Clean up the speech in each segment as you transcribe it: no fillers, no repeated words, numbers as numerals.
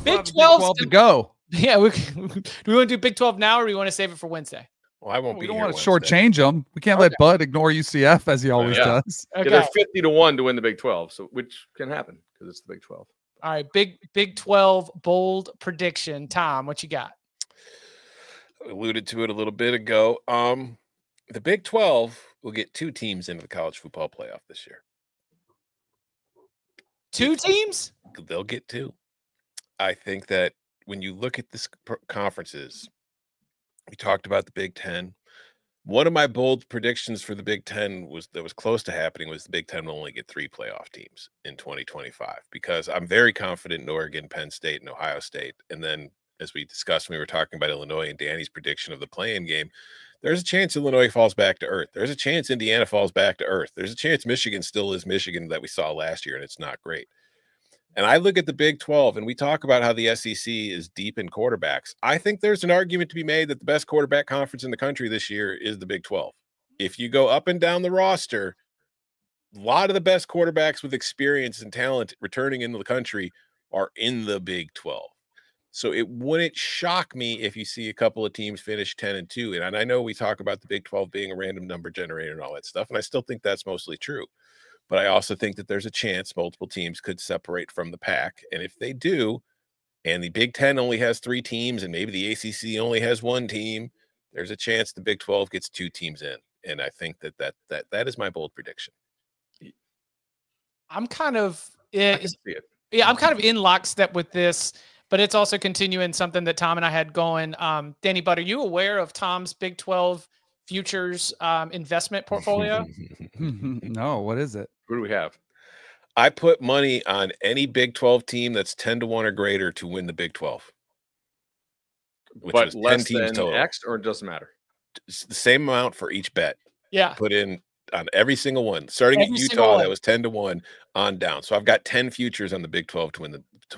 Big 12 to go. Yeah, do we want to do Big 12 now, or do we want to save it for Wednesday? Well, I won't be. We don't here want to Wednesday. shortchange them. We can't let Bud ignore UCF as he always does. Okay. Yeah, they're 50-1 to win the Big 12, so which can happen because it's the Big 12. All right, Big 12 bold prediction. Tom, what you got? I alluded to it a little bit ago. The Big 12 will get 2 teams into the college football playoff this year. 2 teams? They'll get 2. I think that when you look at this conferences, we talked about the Big 10. One of my bold predictions for the Big 10 was close to happening was the Big 10 will only get 3 playoff teams in 2025 because I'm very confident in Oregon, Penn State, and Ohio State. And then, as we discussed when we were talking about Illinois and Danny's prediction of the play-in game, there's a chance Illinois falls back to earth. There's a chance Indiana falls back to earth. There's a chance Michigan still is Michigan that we saw last year, and it's not great. And I look at the Big 12, and we talk about how the SEC is deep in quarterbacks. I think there's an argument to be made that the best quarterback conference in the country this year is the Big 12. If you go up and down the roster, a lot of the best quarterbacks with experience and talent returning into the country are in the Big 12. So it wouldn't shock me if you see a couple of teams finish 10-2. And I know we talk about the Big 12 being a random number generator and all that stuff, and I still think that's mostly true. But I also think that there's a chance multiple teams could separate from the pack. And if they do, and the Big 10 only has 3 teams, and maybe the ACC only has 1 team, there's a chance the Big 12 gets 2 teams in. And I think that is my bold prediction. I'm kind of I'm kind of in lockstep with this, but it's also continuing something that Tom and I had going. Danny Butt, are you aware of Tom's Big 12 futures investment portfolio? No, what is it? Who do we have? I put money on any Big 12 team that's 10-1 or greater to win the Big 12. But less than total. X, or it doesn't matter? It's the same amount for each bet. Yeah. Put in on every single one. Starting at Utah, that was 10-1 on down. So I've got 10 futures on the Big 12 to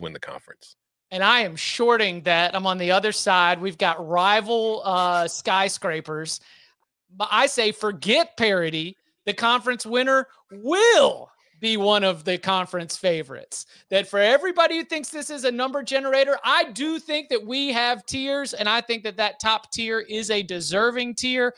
win the conference. And I am shorting that. I'm on the other side. We've got rival skyscrapers. But I say forget parity. The conference winner will be one of the conference favorites. That for everybody who thinks this is a number generator, I do think that we have tiers, and I think that top tier is a deserving tier.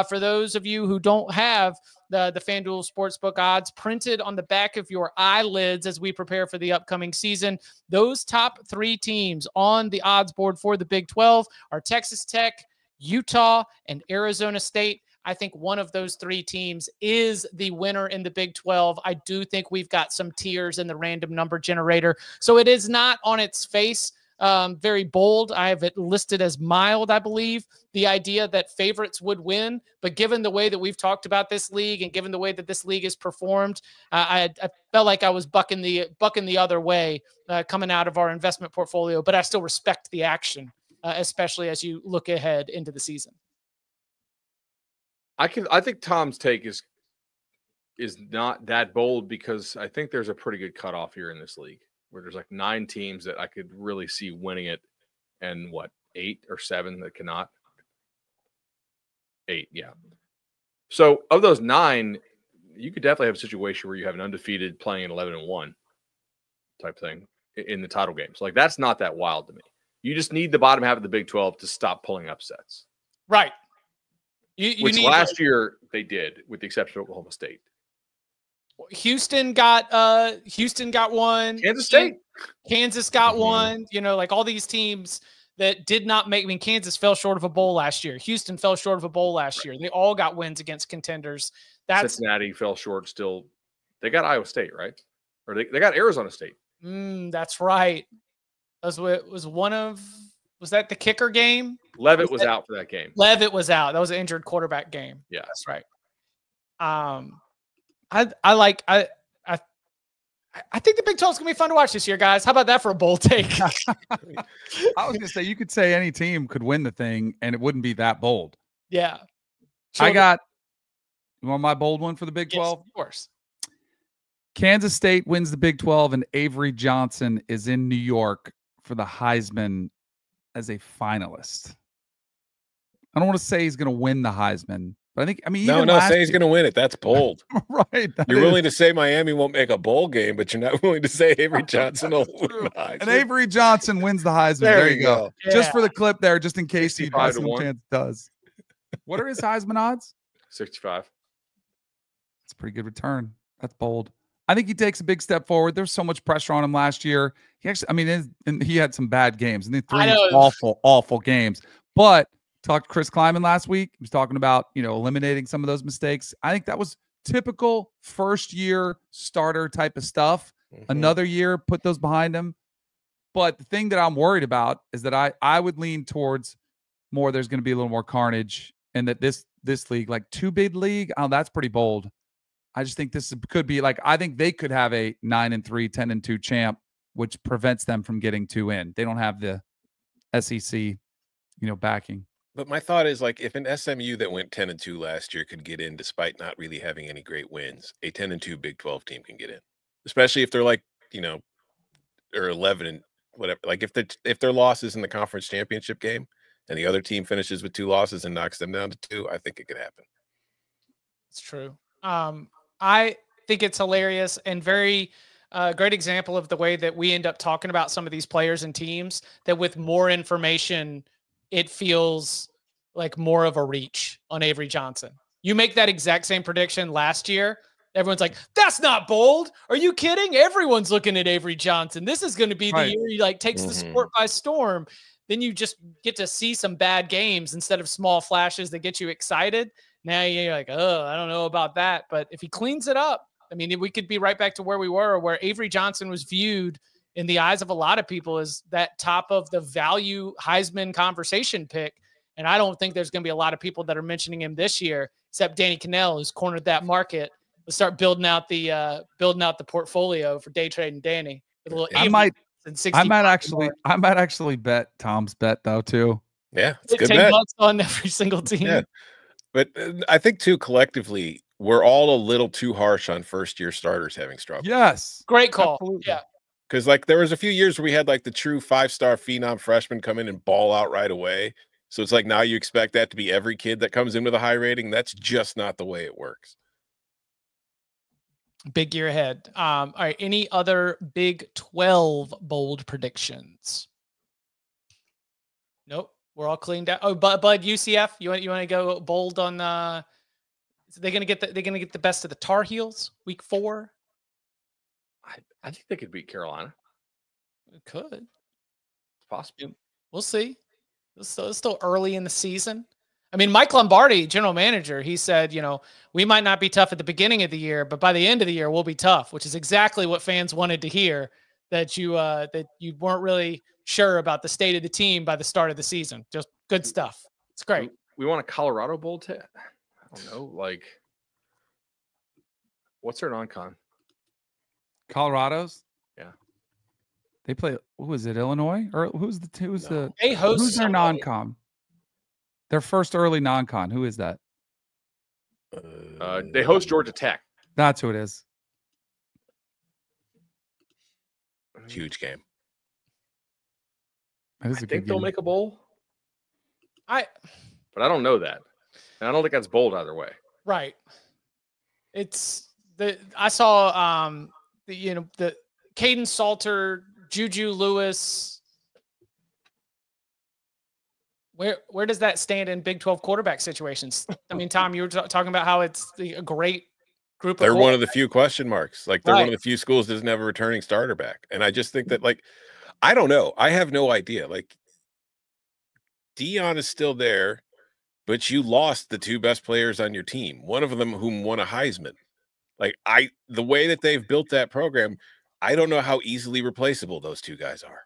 For those of you who don't have the FanDuel Sportsbook odds printed on the back of your eyelids as we prepare for the upcoming season, those top 3 teams on the odds board for the Big 12 are Texas Tech, Utah, and Arizona State. I think one of those 3 teams is the winner in the Big 12. I do think we've got some tiers in the random number generator. So it is not on its face very bold. I have it listed as mild, I believe, the idea that favorites would win. But given the way that we've talked about this league and given the way that this league is performed, I felt like I was bucking the other way coming out of our investment portfolio. But I still respect the action, especially as you look ahead into the season. I think Tom's take is not that bold because I think there's a pretty good cutoff here in this league where there's like 9 teams that I could really see winning it, and 8 or 7 that cannot. 8, yeah. So of those 9, you could definitely have a situation where you have an undefeated playing at 11-1 type thing in the title games. Like that's not that wild to me. You just need the bottom half of the Big 12 to stop pulling upsets. Right. Which last year they did, with the exception of Oklahoma State. Houston got one. Kansas got one. You know, like all these teams that did not make. I mean, Kansas fell short of a bowl last year. Houston fell short of a bowl last year. They all got wins against contenders. Cincinnati fell short still. They got Iowa State, right? Or they got Arizona State. That's right. Was that the kicker game? Leavitt was out for that game. Leavitt was out. That was an injured quarterback game. Yeah, that's right. I think the Big 12 is going to be fun to watch this year, guys. How about that for a bold take? I was going to say, you could say any team could win the thing, and it wouldn't be that bold. Yeah. You want my bold one for the Big 12? Yes, of course. Kansas State wins the Big 12, and Avery Johnson is in New York for the Heisman as a finalist. I don't want to say he's going to win the Heisman, But I mean, No, even no, last say he's going to win it. That's bold. right. You're willing to say Miami won't make a bowl game, but you're not willing to say Avery Johnson will win the Heisman. And Avery Johnson wins the Heisman. There you go. Yeah. Just for the clip there, just in case he by some 65-1. chance does. What are his Heisman odds? 65. It's a pretty good return. That's bold. I think he takes a big step forward. There's so much pressure on him last year. He actually, I mean, and he had some bad games, and 3 awful games. But talked to Chris Kleiman last week. He was talking about, eliminating some of those mistakes. I think that was typical first-year starter type of stuff. Mhm. Another year, put those behind him. But the thing that I'm worried about is that I would lean towards more. There's going to be a little more carnage, and that this league, like 2-bid league, that's pretty bold. I just think this could be I think they could have a 9-3, 10-2 champ, which prevents them from getting 2 in. They don't have the SEC, backing. But my thought is if an SMU that went 10-2 last year could get in despite not really having any great wins, a 10-2 Big 12 team can get in, especially if they're or 11 and whatever. If their loss is in the conference championship game and the other team finishes with 2 losses and knocks them down to 2, I think it could happen. It's true. I think it's hilarious and very great example of the way that we end up talking about some of these players and teams, that with more information, it feels like more of a reach on Avery Johnson. You make that exact same prediction last year. Everyone's like, that's not bold. Are you kidding? Everyone's looking at Avery Johnson. This is going to be the year he takes the sport by storm. Then you just get to see some bad games instead of small flashes that get you excited. Now you're like, oh, I don't know about that. But if he cleans it up, I mean, we could be right back to where we were, where Avery Johnson was viewed in the eyes of a lot of people as that top of the value Heisman conversation pick. And I don't think there's going to be a lot of people that are mentioning him this year, except Danny Kanell, who's cornered that market. Let's start building out the portfolio for day trading Danny. I might actually bet Tom's bet though too. Yeah, it's good 10 bet bucks on every single team. Yeah. But I think too, collectively, we're all a little too harsh on first-year starters having struggled. Yes, great call. Absolutely. Yeah, because there was a few years where we had the true 5-star phenom freshman come in and ball out right away. So it's now you expect that to be every kid that comes in with a high rating. That's just not the way it works. big year ahead. All right, any other Big 12 bold predictions? Nope. We're all cleaned out. Oh, Bud, UCF. You want to go bold on? They're gonna get the best of the Tar Heels week 4. I think they could beat Carolina. It could. It's possible. We'll see. It's still early in the season. I mean, Mike Lombardi, general manager, he said, we might not be tough at the beginning of the year, but by the end of the year, we'll be tough, which is exactly what fans wanted to hear. That you weren't really sure about the state of the team by the start of the season. Just good stuff. It's great. We want a Colorado Bowl I don't know, what's their non-con? Colorado's. Yeah. They play. Who was it? Illinois or who's They host who's their non-con? Their first early non-con. Who is that? They host Georgia Tech. That's who it is. Huge game. I think they'll make a bowl. But I don't know that. And I don't think that's bold either way. Right. I saw the Caden Salter, Juju Lewis. Where does that stand in Big 12 quarterback situations? I mean, Tom, you were talking about how it's a great group. They're one of the few question marks. They're Right. one of the few schools that doesn't have a returning starter back. And I just think that I don't know. I have no idea. Dion is still there, but you lost the 2 best players on your team. One of them whom won a Heisman. The way that they've built that program, I don't know how easily replaceable those 2 guys are.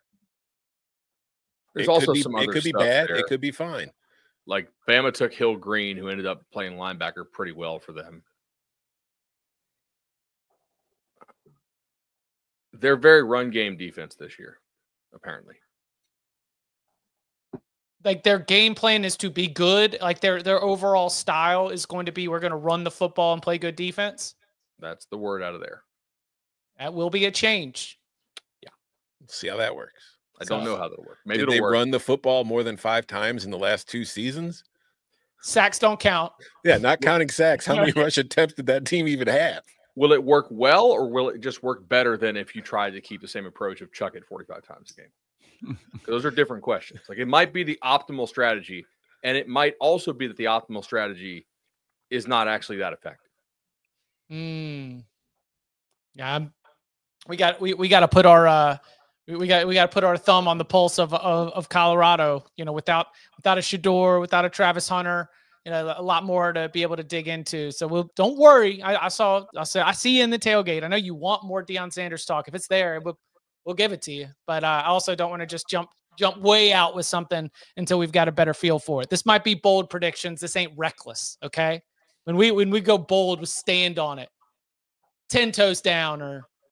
There's also some other it could be stuff bad. there. It could be fine. Bama took Hill Green, who ended up playing linebacker pretty well for them. They're very run game defense this year, apparently. Their game plan is to be good. Their overall style is going to be, we're going to run the football and play good defense. That's the word out of there. That will be a change. Yeah. We'll see how that works. I don't know how that'll work. Maybe Did it'll they work. run the football more than 5 times in the last 2 seasons? Sacks don't count. Yeah, not counting sacks. How many rush attempts did that team even have? Will it work well, or will it just work better than if you tried to keep the same approach of chuck it 45 times a game? Those are different questions. Like, it might be the optimal strategy, and it might also be that the optimal strategy is not actually that effective. Yeah, we got to put our we got to put our thumb on the pulse of Colorado. You know, without a Shedeur, without a Travis Hunter, you know, a lot more to be able to dig into. So don't worry. I see you in the tailgate. I know you want more Deion Sanders talk. If it's there, we'll give it to you. But I also don't want to just jump way out with something until we've got a better feel for it. This might be bold predictions. This ain't reckless. Okay. When we go bold, we stand on it. 10 toes down or